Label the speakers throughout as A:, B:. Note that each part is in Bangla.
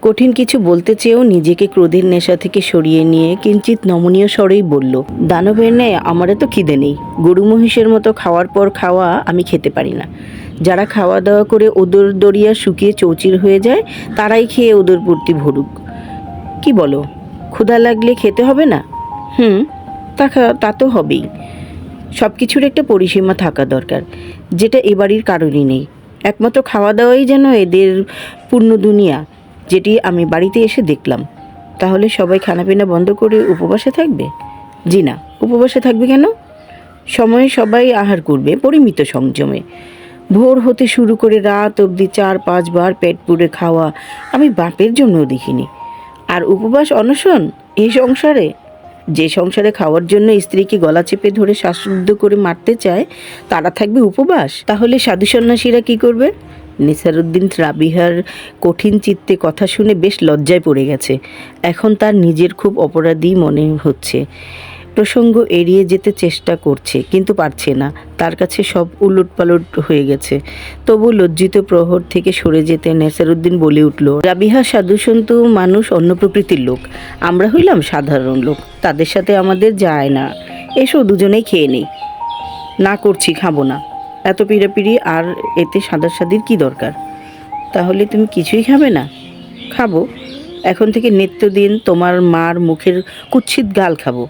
A: কঠিন কিছু বলতে চেয়েও নিজেকে ক্রোধের নেশা থেকে সরিয়ে নিয়ে কিঞ্চিত নমনীয় স্বরেই বলল, দানবের ন্যায় আমারও তো খিদে নেই। গরু মহিষের মতো খাওয়ার পর খাওয়া আমি খেতে পারি না। যারা খাওয়া দাওয়া করে ওদর দরিয়া শুকিয়ে চৌচির হয়ে যায় তারাই খেয়ে ওদর পূর্তি ভরুক। কি বলো, ক্ষুধা লাগলে খেতে হবে না? তা তো হবেই। সব কিছুর একটা পরিসীমা থাকা দরকার, যেটা এ বাড়ির কারণই নেই। একমাত্র খাওয়া দাওয়াই যেন এদের পূর্ণ দুনিয়া, যেটি আমি বাড়িতে এসে দেখলাম। তাহলে সবাই খানাপিনা বন্ধ করে উপবাসে থাকবে? জি না, উপবাসে থাকবে কেন? সময়ে সবাই আহার করবে পরিমিত সংযমে। ভোর হতে শুরু করে রাত অবধি 4-5 বার পেট পুড়ে খাওয়া আমি বাপের জন্যও দেখিনি। আর উপবাস অনশন এই সংসারে? যে সংসারে খাওয়ার জন্য স্ত্রীকে গলা চেপে ধরে শ্বাসরুদ্ধ করে মারতে চায় তারা থাকবে উপবাস? তাহলে সাধু সন্ন্যাসীরা কী করবে? নেসারউদ্দিন রাবিহার কঠিন চিত্তে কথা শুনে বেশ লজ্জায় পড়ে গেছে। এখন তার নিজের খুব অপরাধী মনে হচ্ছে। প্রসঙ্গ এড়িয়ে যেতে চেষ্টা করছে, কিন্তু পারছে না। তার কাছে সব উলটপালট হয়ে গেছে। তবু লজ্জিত প্রহর থেকে সরে যেতে নেসারউদ্দিন বলে উঠল, রাবিহা সাধুসন্ত মানুষ, অন্য প্রকৃতির লোক। আমরা হইলাম সাধারণ লোক, তাদের সাথে আমাদের যায় না। এসো দুজনেই খেয়ে নেই। না করছি, খাবো না। এত পিড়াপিড়ি আর এতে সাদাসাদির কি দরকার? তাহলে তুমি কিছুই খাবে না? খাবো। এখন থেকে নিত্যদিন তোমার মার মুখের কুৎসিত গাল খাবো,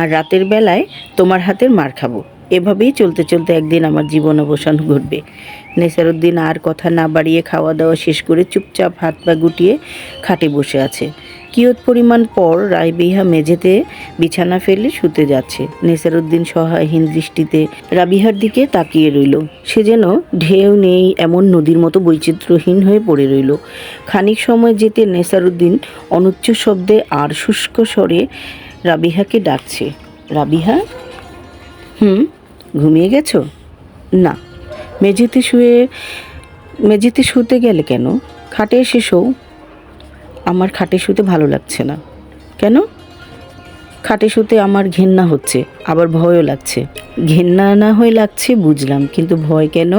A: আর রাতের বেলায় তোমার হাতের মার খাবো। এভাবেই চলতে চলতে একদিন আমার জীবন অবসান ঘটবে। নেসারউদ্দিন আর কথা না বাড়িয়ে খাওয়া দাওয়া শেষ করে চুপচাপ হাত পা গুটিয়ে খাটে বসে আছে। কিয়ৎ পরিমাণ পর রাবিহা মেঝেতে বিছানা ফেলে শুতে যাচ্ছে। নেসারউদ্দিন সহায়হীন দৃষ্টিতে রাবিহার দিকে তাকিয়ে রইল। সে যেন ঢেউ নেই এমন নদীর মতো বৈচিত্র্যহীন হয়ে পড়ে রইল। খানিক সময় যেতে নেসারউদ্দিন অনুচ্চ শব্দে আর শুষ্ক স্বরে রাবিহাকে ডাকছে, রাবিহা। ঘুমিয়ে গেছো? না। মেঝেতে শুতে গেলে কেন? খাটে এসে শোও। আমার খাটে শুতে ভালো লাগছে না। কেন? খাটে শুতে আমার ঘেন্না হচ্ছে, আবার ভয়ও লাগছে। ঘেন্না না হয়ে লাগছে বুঝলাম, কিন্তু ভয় কেন?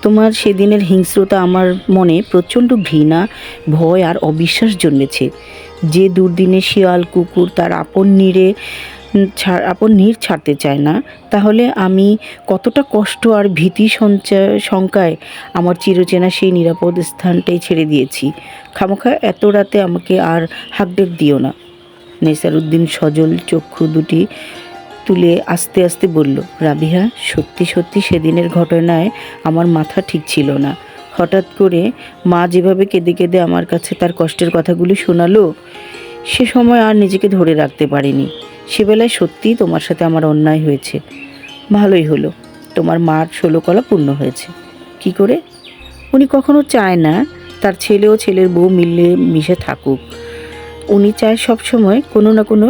A: তোমার সেদিনের হিংস্রতা আমার মনে প্রচণ্ড ঘৃণা, ভয় আর অবিশ্বাস জন্মেছে। যে দুর্দিনে শিয়াল কুকুর তার আপন নীড় ছাড়তে চায় না, তাহলে আমি কতটা কষ্ট আর ভীতি শঙ্কায় আমার চিরচেনা সেই নিরাপদ স্থানটাই ছেড়ে দিয়েছি। খামোখা এত রাতে আমাকে আর হাঁকডাক দিও না। নেসারউদ্দিন সজল চক্ষু দুটি তুলে আস্তে আস্তে বলল, রাবিহা, সত্যি সত্যি সেদিনের ঘটনায় আমার মাথা ঠিক ছিল না। হঠাৎ করে মা যেভাবে কেঁদে কেঁদে আমার কাছে তার কষ্টের কথাগুলি শোনালো, সে সময় আর নিজেকে ধরে রাখতে পারিনি। সেবেলায় সত্যিই তোমার সাথে আমার অন্যায় হয়েছে। ভালোই হলো, তোমার মার 16 কলা পূর্ণ হয়েছে। কি করে? উনি কখনো চায় না তার ছেলে ও ছেলের বউ মিলে মিশে থাকুক। উনি চায় সবসময় কোনো না কোনো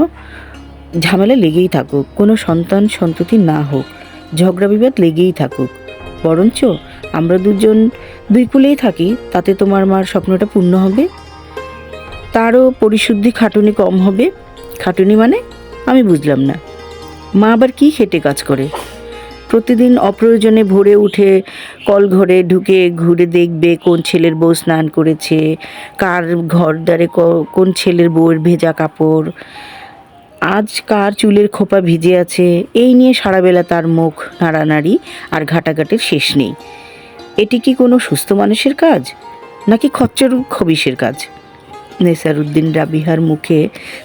A: ঝামেলা লেগেই থাকুক, কোনো সন্তান সন্ততি না হোক, ঝগড়া বিবাদ লেগেই থাকুক। বরঞ্চ আমরা দুজন দুই কুলেই থাকি, তাতে তোমার মার স্বপ্নটা পূর্ণ হবে। তারও পরিশুদ্ধি খাটুনি কম হবে। খাটুনি মানে? আমি বুঝলাম না। মা আবার কি খেটে কাজ করে? প্রতিদিন অপ্রয়োজনে ভোরে উঠে কল ঘরে ঢুকে ঘুরে দেখবে কোন ছেলের বউ স্নান করেছে, কার ঘর দ্বারে কোন ছেলের বউয়ের ভেজা কাপড়, আজ কার চুলের খোপা ভিজে আছে, এই নিয়ে সারাবেলা তার মুখ নাড়ানাড়ি আর ঘাটাঘাটির শেষ নেই। এটি কি কোনো সুস্থ মানুষের কাজ, নাকি খচ্চর খবিশের কাজ? নেসারউদ্দিন রাবিহার মুখে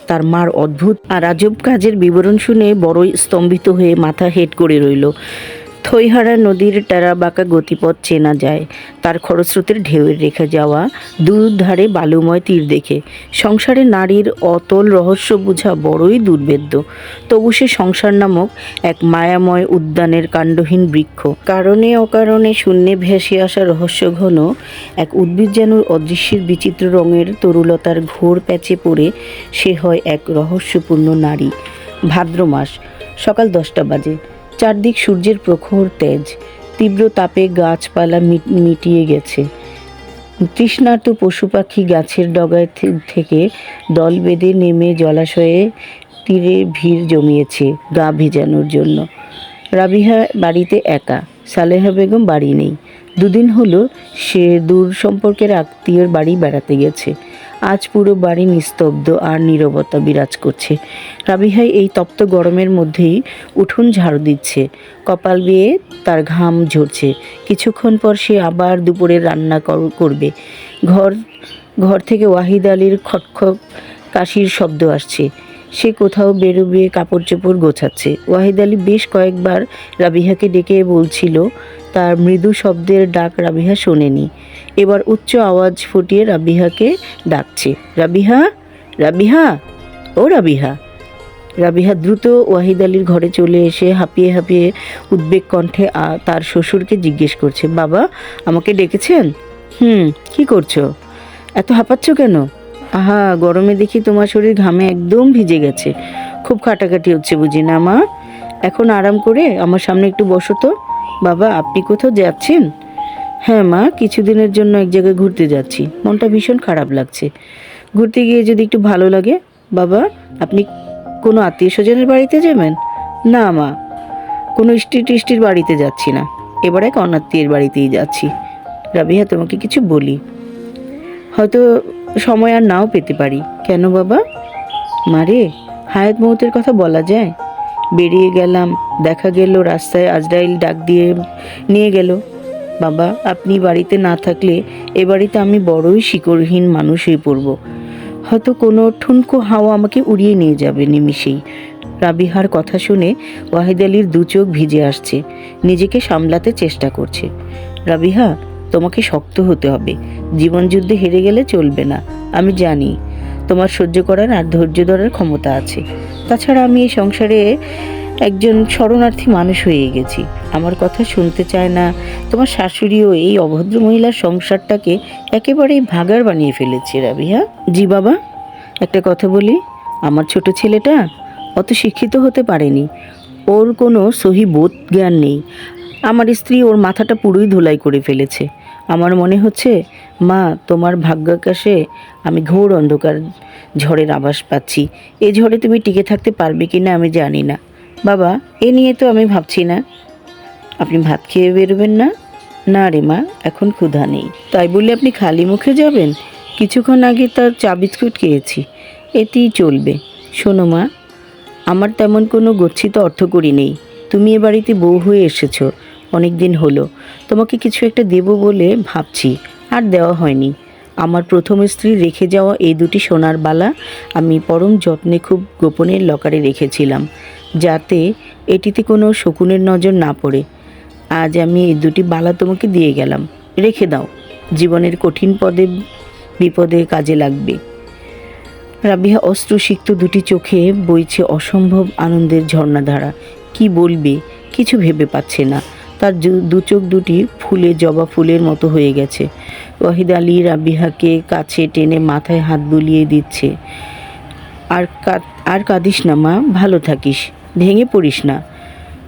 A: তার মার অদ্ভুত আর আজব কাজের বিবরণ শুনে বড়ই স্তম্ভিত হয়ে মাথা হেঁট করে রইল। থইহারা নদীর টেরা বাঁকা গতিপথ চেনা যায় তার খরস্রোতের ঢেউয়ের রেখে যাওয়া দুধারে বালুময় তীর দেখে। সংসারে নারীর অতল রহস্য বোঝা বড়ই দুর্বেদ্য। তবু সে সংসার নামক এক মায়াময় উদ্যানের কাণ্ডহীন বৃক্ষ, কারণে অকারণে শূন্যে ভেসে আসা রহস্য ঘন এক উদ্ভিদ যেন অদৃশ্যের বিচিত্র রঙের তরুলতার ঘোর প্যাচে পড়ে সে হয় এক রহস্যপূর্ণ নারী। ভাদ্র মাস, সকাল 10টা বাজে। চারদিক সূর্যের প্রখর তেজ, তীব্র তাপে গাছপালা মিটিয়ে গেছে। তৃষ্ণার্ত পশু পাখি গাছের ডগায় থেকে দল বেঁধে নেমে জলাশয়ে তীরে ভিড় জমিয়েছে গা ভেজানোর জন্য। রাবিহা বাড়িতে একা, সালেহা বেগম বাড়ি নেই। দুদিন হলো সে দূর সম্পর্কের আত্মীয়ের বাড়ি বেড়াতে গেছে। আজ পুরো বাড়ি নিস্তব্ধ আর নীরবতা বিরাজ করছে। রাবিহা এই তপ্ত গরমের মধ্যেই উঠোন ঝাড়ু দিচ্ছে, কপাল বেয়ে তার ঘাম ঝরছে। কিছুক্ষণ পর সে আবার দুপুরের রান্না করবে। ঘর ঘর থেকে ওয়াহিদ আলীর খটখট কাশির শব্দ আসছে। সে কোথাও বেরোবে, কাপড় চোপড় গোছাচ্ছে। ওয়াহিদ আলী বেশ কয়েকবার রাবিহাকে ডেকে বলছিল, তার মৃদু শব্দের ডাক রাবিহা শোনেনি। এবার উচ্চ আওয়াজ ফুটিয়ে রাবিহাকে ডাকছে, রাবিহা, রাবিহা, ও রাবিহা। রাবিহা দ্রুত ওয়াহিদ আলীর ঘরে চলে এসে হাঁপিয়ে হাঁপিয়ে উদ্বেগ কণ্ঠে তার শ্বশুরকে জিজ্ঞেস করছে, বাবা আমাকে ডেকেছেন? কি করছো? এত হাঁপাচ্ছ কেন? আহা, গরমে দেখি তোমার শরীর ঘামে একদম ভিজে গেছে। খুব কাটাকাটি হচ্ছে বুঝি না মা? এখন আরাম করে আমার সামনে একটু বসো তো। বাবা আপনি কোথাও যাচ্ছেন? হ্যাঁ মা, কিছুদিনের জন্য এক জায়গায় ঘুরতে যাচ্ছি। মনটা ভীষণ খারাপ লাগছে। ঘুরতে গিয়ে যদি একটু ভালো লাগে। বাবা আপনি কোনো আত্মীয় স্বজনের বাড়িতে যাবেন? না মা, কোনো টিষ্টির বাড়িতে যাচ্ছি না, এবার এক অনাত্মীয়ের বাড়িতেই যাচ্ছি। রাবিহা তোমাকে কিছু বলি, হয়তো সময় আর নাও পেতে পারি। কেন বাবা? মারে, হায়াত মৌতের কথা বলা যায়? বেরিয়ে গেলাম, দেখা গেল রাস্তায় আজরাইল ডাক দিয়ে নিয়ে গেল। বাবা আপনি বাড়িতে না থাকলে এ বাড়িতে আমি বড়ই শিকড়হীন মানুষ হয়ে পড়ব। হয়তো কোনো ঠুনকো হাওয়া আমাকে উড়িয়ে নিয়ে যাবে নিমিষেই। রাবিহার কথা শুনে ওয়াহিদ আলীর দু চোখ ভিজে আসছে। নিজেকে সামলাতে চেষ্টা করছে। রাবিহা তোমাকে শক্ত হতে হবে, জীবনযুদ্ধে হেরে গেলে চলবে না। আমি জানি তোমার সহ্য করার আর ধৈর্য ধরার ক্ষমতা আছে। তাছাড়া আমি এই সংসারে একজন শরণার্থী মানুষ হয়ে গেছি। আমার কথা শুনতে চায় না। তোমার শাশুড়িও এই অভদ্র মহিলার সংসারটাকে একেবারেই ভাগাড় বানিয়ে ফেলেছে। রাবিহা, জি বাবা। একটা কথা বলি, আমার ছোট ছেলেটা অত শিক্ষিত হতে পারেনি, ওর কোনো সহি বোধ জ্ঞান নেই। আমার স্ত্রী ওর মাথাটা পুরোই ধুলাই করে ফেলেছে। আমার মনে হচ্ছে মা, তোমার ভাগ্যাকাশে আমি ঘোর অন্ধকার ঝড়ের আভাস পাচ্ছি। এ ঝড়ে তুমি টিকে থাকতে পারবে কি না আমি জানি না। বাবা এ নিয়ে তো আমি ভাবছি না। আপনি ভাত খেয়ে বেরোবেন না? না রে মা, এখন ক্ষুধা নেই। তাই বলে আপনি খালি মুখে যাবেন? কিছুক্ষণ আগে তার চা বিস্কুট খেয়েছি, এতেই চলবে। শোনো মা, আমার তেমন কোনো গচ্ছিত অর্থকড়ি নেই। তুমি এ বাড়িতে বউ হয়ে এসেছো, অনেক দিন হলো। তোমাকে কিছু একটা দেবো বলে ভাবছি, আর দেওয়া হয়নি। আমার প্রথম স্ত্রী রেখে যাওয়া এই দুটি সোনার বালা আমি পরম যত্নে খুব গোপনের লকারে রেখেছিলাম, যাতে এটিতে কোনো শকুনের নজর না পড়ে। আজ আমি এই দুটি বালা তোমাকে দিয়ে গেলাম, রেখে দাও। জীবনের কঠিন পদে বিপদে কাজে লাগবে। রাবিহা অশ্রুসিক্ত দুটি চোখে বইছে অসম্ভব আনন্দের ঝর্ণাধারা। কি বলবে কিছু ভেবে পাচ্ছে না। তার দু চোখ দুটি ফুলে জবা ফুলের মতো হয়ে গেছে। ওয়াহিদ আলী রাবিহাকে কাছে টেনে মাথায় হাত বুলিয়ে দিচ্ছে। আর কাঁদিস না মা, ভালো থাকিস, ভেঙে পড়িস না।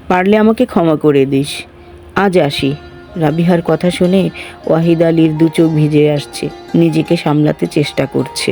A: পারলে আমাকে ক্ষমা করে দিস। আজ আসি। রাবিহার কথা শুনে ওয়াহিদ আলীর দু চোখ ভিজে আসছে। নিজেকে সামলাতে চেষ্টা করছে।